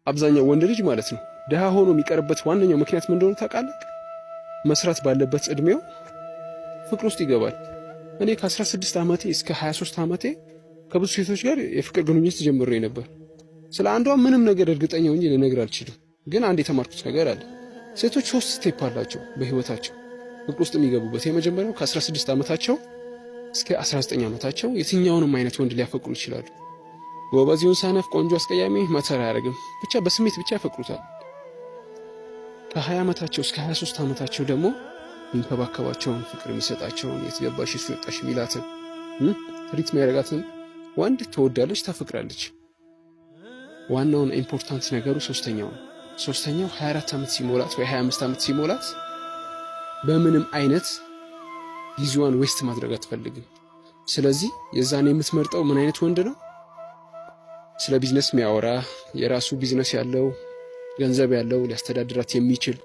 አብዛኛው ወንድ ልጅ ማለት ነው ደሃ ሆኖ የሚቀርበት ዋነኛው ምክንያት ምን እንደሆነ ታውቃለህ? መስራት ባለበት እድሜው ፍቅር ውስጥ ይገባል። እኔ ከ16 ዓመቴ እስከ 23 ዓመቴ ከብዙ ሴቶች ጋር የፍቅር ግንኙነት ጀምሬ ነበር። ስለ አንዷ ምንም ነገር እርግጠኛ ሆኜ ልነግር አልችልም። ግን አንድ የተማርኩት ነገር አለ። ሴቶች 3 ስቴፕ አላቸው በህይወታቸው ፍቅር ውስጥ የሚገቡበት። የመጀመሪያው ከ16 ዓመታቸው እስከ 19 ዓመታቸው የትኛውንም አይነት ወንድ ሊያፈቅሩ ይችላሉ። ጎበዚውን፣ ሰነፍ፣ ቆንጆ፣ አስቀያሚ ማተር አያደርግም። ብቻ በስሜት ብቻ ያፈቅሩታል። ከ20 ዓመታቸው እስከ 23 ዓመታቸው ደግሞ የሚንከባከባቸውን፣ ፍቅር የሚሰጣቸውን፣ የትገባሽ እሱ ወጣሽ የሚላትን ትሪት የሚያደርጋትን ወንድ ትወዳለች፣ ታፈቅራለች። ዋናውን ኢምፖርታንት ነገሩ ሶስተኛው 24 ዓመት ሲሞላት ወይ 25 ዓመት ሲሞላት በምንም አይነት ጊዜዋን ዌስት ማድረግ አትፈልግም። ስለዚህ የዛን የምትመርጠው ምን አይነት ወንድ ነው? ስለ ቢዝነስ የሚያወራ፣ የራሱ ቢዝነስ ያለው፣ ገንዘብ ያለው፣ ሊያስተዳድራት የሚችል